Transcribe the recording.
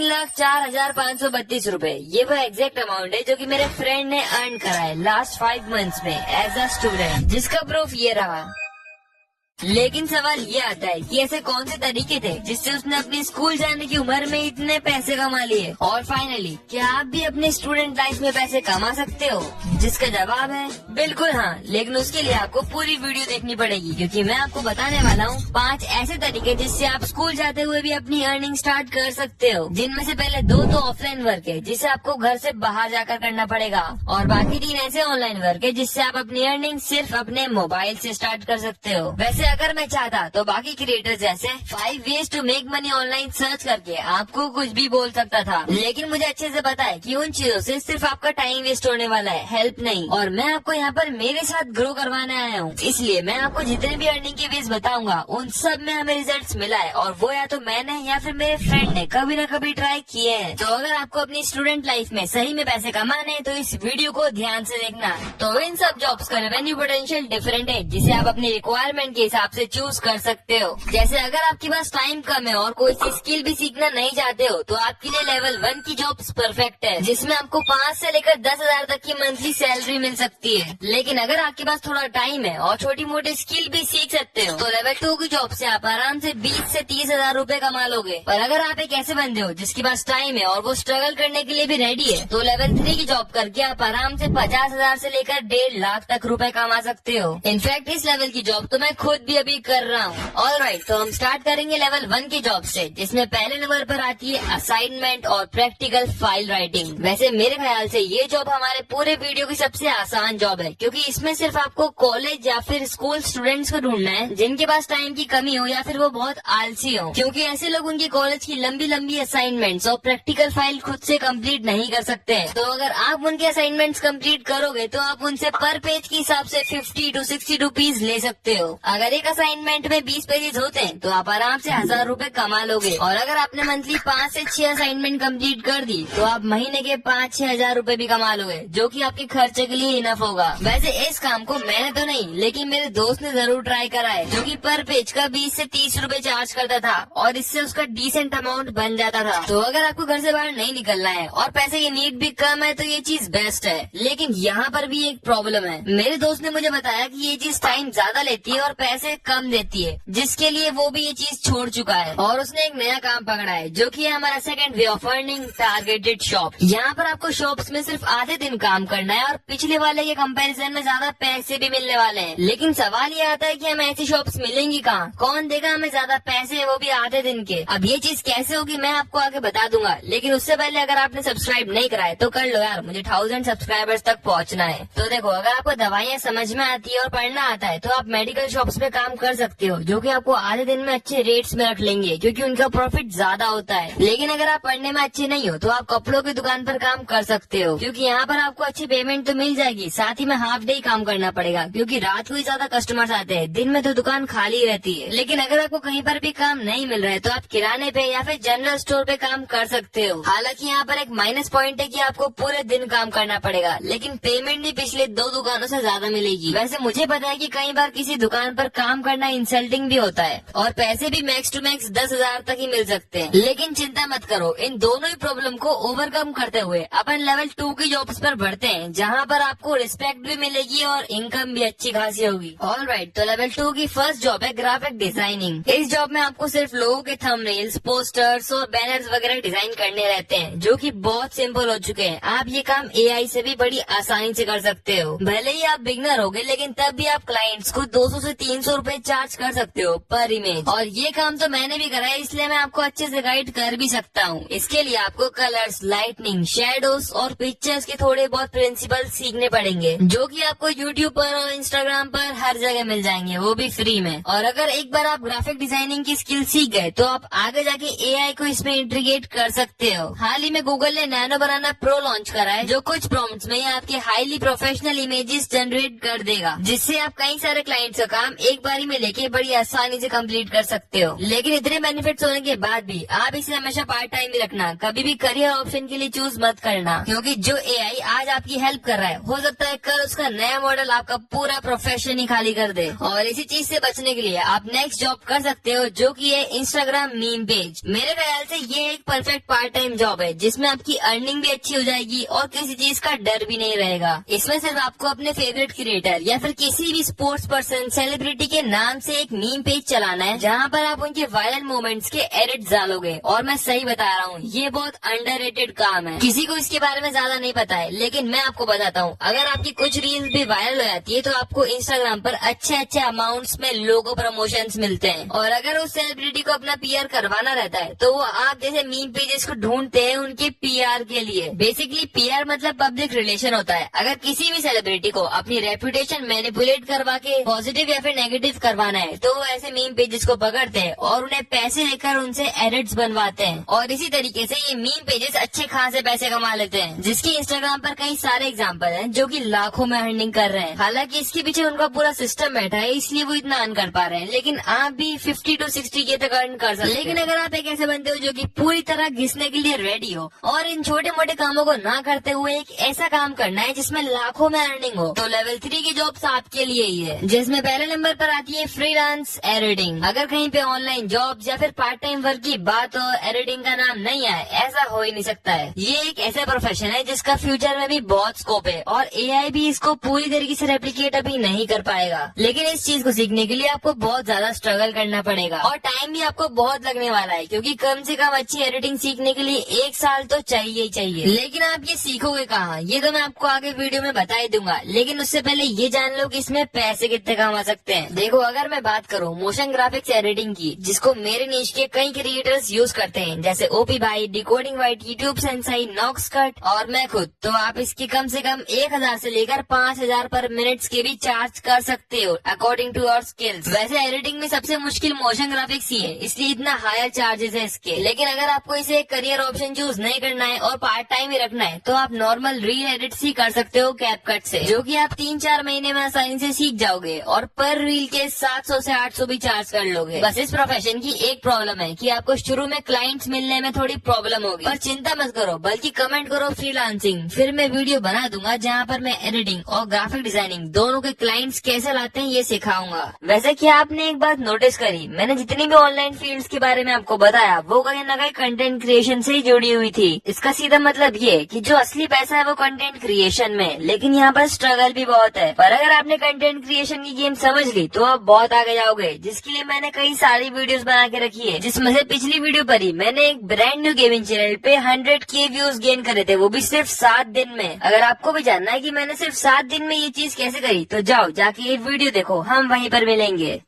3,04,532 रूपए। ये वो एग्जैक्ट अमाउंट है जो कि मेरे फ्रेंड ने अर्न करा है लास्ट 5 मंथ्स में एज अ स्टूडेंट, जिसका प्रूफ ये रहा। लेकिन सवाल ये आता है कि ऐसे कौन से तरीके थे जिससे उसने अपनी स्कूल जाने की उम्र में इतने पैसे कमा लिए। और फाइनली, क्या आप भी अपने स्टूडेंट लाइफ में पैसे कमा सकते हो? जिसका जवाब है बिल्कुल हाँ, लेकिन उसके लिए आपको पूरी वीडियो देखनी पड़ेगी, क्योंकि मैं आपको बताने वाला हूँ 5 ऐसे तरीके जिससे आप स्कूल जाते हुए भी अपनी अर्निंग स्टार्ट कर सकते हो। जिनमें से पहले 2 तो ऑफलाइन वर्क है जिसे आपको घर से बाहर जाकर करना पड़ेगा, और बाकी 3 ऐसे ऑनलाइन वर्क है जिससे आप अपनी अर्निंग सिर्फ अपने मोबाइल से स्टार्ट कर सकते हो। वैसे अगर मैं चाहता तो बाकी क्रिएटर्स जैसे 5 ways to make money online search करके आपको कुछ भी बोल सकता था, लेकिन मुझे अच्छे से पता है कि उन चीजों से सिर्फ आपका टाइम वेस्ट होने वाला है, हेल्प नहीं। और मैं आपको यहाँ पर मेरे साथ ग्रो करवाने आया हूँ, इसलिए मैं आपको जितने भी अर्निंग के वेज बताऊंगा उन सब में हमें रिजल्ट मिला है, और वो या तो मैंने या फिर मेरे फ्रेंड ने कभी न कभी ट्राई किए हैं। तो अगर आपको अपनी स्टूडेंट लाइफ में सही में पैसे कमाने हैं तो इस वीडियो को ध्यान से देखना। तो इन सब जॉब्स का रेवेन्यू पोटेंशियल डिफरेंट है, जिसे आप अपनी रिक्वायरमेंट के हिसाब से चूज कर सकते हो। जैसे अगर आपके पास टाइम कम है और कोई सी स्किल भी सीखना नहीं चाहते हो तो आपके लिए लेवल 1 की जॉब्स परफेक्ट है, जिसमें आपको 5 से लेकर 10,000 तक की मंथली सैलरी मिल सकती है। लेकिन अगर आपके पास थोड़ा टाइम है और छोटी मोटी स्किल भी सीख सकते हो तो लेवल 2 की जॉब से आप आराम से 20 से 30,000 रूपए कमा लोगे। पर अगर आप एक ऐसे बंदे हो जिसके पास टाइम है और वो स्ट्रगल करने के लिए भी रेडी है तो लेवल 3 की जॉब करके आप आराम से 50,000 से लेकर 1.5 लाख तक रुपए कमा सकते हो। इनफैक्ट इस लेवल की जॉब तो मैं खुद भी अभी कर रहा हूँ। ऑलराइट, तो हम स्टार्ट करेंगे लेवल 1 की जॉब से, जिसमें पहले नंबर पर आती है असाइनमेंट और प्रैक्टिकल फाइल राइटिंग। वैसे मेरे ख्याल से ये जॉब हमारे पूरे वीडियो की सबसे आसान जॉब है, क्योंकि इसमें सिर्फ आपको कॉलेज या फिर स्कूल स्टूडेंट्स को ढूंढना है जिनके पास टाइम की कमी हो या फिर वो बहुत आलसी हो, क्योंकि ऐसे लोग उनकी कॉलेज की लंबी लंबी असाइनमेंट्स और प्रैक्टिकल फाइल खुद से कंप्लीट नहीं कर सकते हैं। तो अगर आप उनके असाइनमेंट्स कंप्लीट करोगे तो आप उनसे पर पेज के हिसाब से 50 to 60 रुपीज ले सकते हो। अगर एक असाइनमेंट में 20 पेजेस होते हैं तो आप आराम से 1,000 रूपए कमा लोगे, और अगर आपने मंथली 5 से 6 असाइनमेंट कंप्लीट कर दी तो आप महीने के 5-6 हजार रूपए भी कमा लोगे, जो कि आपके खर्चे के लिए इनफ होगा। वैसे इस काम को मैंने तो नहीं, लेकिन मेरे दोस्त ने जरूर ट्राई करा है, जो कि पर पेज का 20 से 30 रूपए चार्ज करता था और इससे उसका डिसेंट अमाउंट बन जाता था। तो अगर आपको घर से बाहर नहीं निकलना है और पैसे की नीड भी कम है तो ये चीज बेस्ट है। लेकिन यहाँ पर भी एक प्रॉब्लम है। मेरे दोस्त ने मुझे बताया कि ये चीज टाइम ज्यादा लेती है और पैसे कम देती है, जिसके लिए वो भी ये चीज छोड़ चुका है और उसने एक नया काम पकड़ा है, जो कि है हमारा second way of earning, targeted shop. यहाँ पर आपको शॉप्स में सिर्फ आधे दिन काम करना है और पिछले वाले के कंपैरिजन में ज्यादा पैसे भी मिलने वाले हैं। लेकिन सवाल ये आता है कि हमें ऐसी शॉप्स मिलेंगी कहाँ? कौन देगा हमें ज्यादा पैसे, वो भी आधे दिन के? अब ये चीज कैसे होगी मैं आपको आगे बता दूंगा, लेकिन उससे पहले अगर आपने सब्सक्राइब नहीं करा है तो कर लो यार, मुझे 1000 सब्सक्राइबर्स तक पहुँचना है। तो देखो, अगर आपको दवाइयाँ समझ में आती है और पढ़ना आता है तो आप मेडिकल शॉप्स में काम कर सकते हो, जो कि आपको आधे दिन में अच्छे रेट्स में रख लेंगे, क्योंकि उनका प्रॉफिट ज्यादा होता है। लेकिन अगर आप पढ़ने में अच्छे नहीं हो तो आप कपड़ों की दुकान पर काम कर सकते हो, क्योंकि यहाँ पर आपको अच्छी पेमेंट तो मिल जाएगी, साथ ही में हाफ डे ही काम करना पड़ेगा, क्योंकि रात को ही ज्यादा कस्टमर्स आते हैं, दिन में तो दुकान खाली रहती है। लेकिन अगर आपको कहीं पर भी काम नहीं मिल रहा है तो आप किराने पे या फिर जनरल स्टोर पे काम कर सकते हो। हालांकि यहाँ पर एक माइनस पॉइंट है कि आपको पूरे दिन काम करना पड़ेगा, लेकिन पेमेंट भी पिछले 2 दुकानों से ज्यादा मिलेगी। वैसे मुझे पता है कि कई बार किसी दुकान पर काम करना इंसल्टिंग भी होता है और पैसे भी मैक्स टू मैक्स 10,000 तक ही मिल सकते हैं, लेकिन चिंता मत करो, इन दोनों ही प्रॉब्लम को ओवरकम करते हुए अपन लेवल 2 की जॉब्स पर बढ़ते हैं, जहाँ पर आपको रिस्पेक्ट भी मिलेगी और इनकम भी अच्छी खासी होगी। ऑलराइट, तो लेवल 2 की फर्स्ट जॉब है ग्राफिक डिजाइनिंग। इस जॉब में आपको सिर्फ लोगों के थंबनेल्स, पोस्टर्स और बैनर्स वगैरह डिजाइन करने रहते हैं, जो कि बहुत सिंपल हो चुके हैं। आप ये काम AI से भी बड़ी आसानी से कर सकते हो। भले ही आप बिगनर होगे, लेकिन तब भी आप क्लाइंट्स को 200 से 300 रूपए चार्ज कर सकते हो पर इमेज। और ये काम तो मैंने भी करा है, इसलिए मैं आपको अच्छे से गाइड कर भी सकता हूँ। इसके लिए आपको कलर्स, लाइटनिंग, शेडोज और पिक्चर्स के थोड़े बहुत प्रिंसिपल सीखने पड़ेंगे, जो कि आपको यूट्यूब पर और इंस्टाग्राम पर हर जगह मिल जाएंगे, वो भी फ्री में। और अगर एक बार आप ग्राफिक डिजाइनिंग की स्किल सीख गए तो आप आगे जाके AI को इसमें इंटीग्रेट कर सकते हो। हाल ही में गूगल ने नैनो बनाना प्रो लॉन्च करा है, जो कुछ प्रॉम्प्ट्स में आपके हाईली प्रोफेशनल इमेजेस जनरेट कर देगा, जिससे आप कई सारे क्लाइंट्स का काम एक बारी में लेके बड़ी आसानी से कंप्लीट कर सकते हो। लेकिन इतने बेनिफिट्स होने के बाद भी आप इसे हमेशा पार्ट टाइम ही रखना, कभी भी करियर ऑप्शन के लिए चूज मत करना, क्योंकि जो एआई आज आपकी हेल्प कर रहा है हो सकता है कल उसका नया मॉडल आपका पूरा प्रोफेशन ही खाली कर दे। और इसी चीज से बचने के लिए आप नेक्स्ट जॉब कर सकते हो, जो कि है इंस्टाग्राम मीम पेज। मेरे ख्याल से ये एक परफेक्ट पार्ट टाइम जॉब है जिसमें आपकी अर्निंग भी अच्छी हो जाएगी और किसी चीज का डर भी नहीं रहेगा। इसमें सिर्फ आपको अपने फेवरेट क्रिएटर या फिर किसी भी स्पोर्ट्स पर्सन, सेलिब्रिटी के नाम से एक मीम पेज चलाना है, जहाँ पर आप उनके वायरल मोमेंट्स के एडिट डालोगे। और मैं सही बता रहा हूँ, ये बहुत अंडररेटेड काम है, किसी को इसके बारे में ज्यादा नहीं पता है, लेकिन मैं आपको बताता हूँ। अगर आपकी कुछ रील्स भी वायरल हो जाती है तो आपको इंस्टाग्राम पर अच्छे अच्छे अमाउंट्स में लोगो प्रमोशंस मिलते हैं। और अगर उस सेलिब्रिटी को अपना पीआर करवाना रहता है तो वो आप जैसे मीम पेजेस को ढूंढते हैं उनके पीआर के लिए। बेसिकली पीआर मतलब पब्लिक रिलेशन होता है। अगर किसी भी सेलिब्रिटी को अपनी रेपुटेशन मैनिपुलेट करवा के पॉजिटिव या फिर नेगेटिव करवाना है तो वो ऐसे मीम पेजेस को पकड़ते हैं और उन्हें पैसे देकर उनसे एडिट्स बनवाते हैं। और इसी तरीके से ये मीम पेजेस अच्छे खासे पैसे कमा लेते हैं, जिसकी इंस्टाग्राम पर कई सारे एग्जाम्पल हैं जो कि लाखों में अर्निंग कर रहे हैं। हालांकि इसके पीछे उनका पूरा सिस्टम बैठा है, इसलिए वो इतना अर्न कर पा रहे हैं। लेकिन आप भी 50 to 60 के तक अर्न कर सकते हैं। लेकिन अगर आप एक ऐसे बनते हो जो कि पूरी तरह घिसने के लिए रेडी हो और इन छोटे मोटे कामों को ना करते हुए एक ऐसा काम करना है जिसमें लाखों में अर्निंग हो, तो लेवल 3 की जॉब्स आपके लिए ही है, जिसमें पहले नंबर पर आती है फ्रीलांस एडिटिंग। अगर कहीं पे ऑनलाइन जॉब्स या फिर पार्ट टाइम वर्क की बात हो, एडिटिंग का नाम नहीं आए, ऐसा हो ही नहीं सकता है। ये एक ऐसा प्रोफेशन है जिसका फ्यूचर में भी बहुत स्कोप है और एआई भी इसको पूरी तरीके से रेप्लिकेट अभी नहीं कर पाएगा। लेकिन इस चीज को सीखने के लिए आपको बहुत ज्यादा स्ट्रगल करना पड़ेगा और टाइम भी आपको बहुत लगने वाला है, क्योंकि कम से कम अच्छी एडिटिंग सीखने के लिए 1 साल तो चाहिए ही चाहिए। लेकिन आप ये सीखोगे कहाँ, ये तो मैं आपको आगे वीडियो में बता ही दूंगा। लेकिन उससे पहले ये जान लो कि इसमें पैसे कितने कमा सकते हैं। देखो, अगर मैं बात करूँ मोशन ग्राफिक्स एडिटिंग की, जिसको मेरे निश के कई क्रिएटर्स यूज करते हैं, जैसे ओपी भाई, डिकोडिंग वाइट, यूट्यूब सेंसाई, नॉक्स कट और मैं खुद, तो आप इसकी कम से कम 1000 से लेकर 5000 पर मिनट्स के भी चार्ज कर सकते हो अकॉर्डिंग टू योर स्किल्स। वैसे एडिटिंग में सबसे मुश्किल मोशन ग्राफिक्स ही है, इसलिए इतना हायर चार्जेस है इसके। लेकिन अगर आपको इसे करियर ऑप्शन चूज नहीं करना है और पार्ट टाइम ही रखना है तो आप नॉर्मल रील एडिट्स ही कर सकते हो कैपकट से, जो कि आप 3-4 महीने में आसानी से सीख जाओगे और पर रील के 700 से 800 भी चार्ज कर लोगे। बस इस प्रोफेशन की एक प्रॉब्लम है कि आपको शुरू में क्लाइंट्स मिलने में थोड़ी प्रॉब्लम होगी, पर चिंता मत करो, बल्कि कमेंट करो फ्रीलांसिंग, फिर मैं वीडियो बना दूंगा जहाँ पर मैं एडिटिंग और ग्राफिक डिजाइनिंग दोनों के क्लाइंट्स कैसे लाते हैं ये सिखाऊंगा। वैसे क्या आपने एक बात नोटिस करी, मैंने जितनी भी ऑनलाइन फील्ड्स के बारे में आपको बताया वो कहीं न कहीं कंटेंट क्रिएशन से ही जुड़ी हुई थी। इसका सीधा मतलब ये कि जो असली पैसा है वो कंटेंट क्रिएशन में, लेकिन यहाँ पर स्ट्रगल भी बहुत है। पर अगर आपने कंटेंट क्रिएशन की गेम समझ ली तो आप बहुत आगे जाओगे, जिसके लिए मैंने कई सारी वीडियोस बना के रखी है, जिसमें से पिछली वीडियो पर ही मैंने एक ब्रांड न्यू गेमिंग चैनल पे 100K व्यूज गेन करे थे, वो भी सिर्फ 7 दिन में। अगर आपको भी जानना है कि मैंने सिर्फ 7 दिन में ये चीज कैसे करी तो जाओ जाके ये वीडियो देखो, हम वहीं पर मिलेंगे।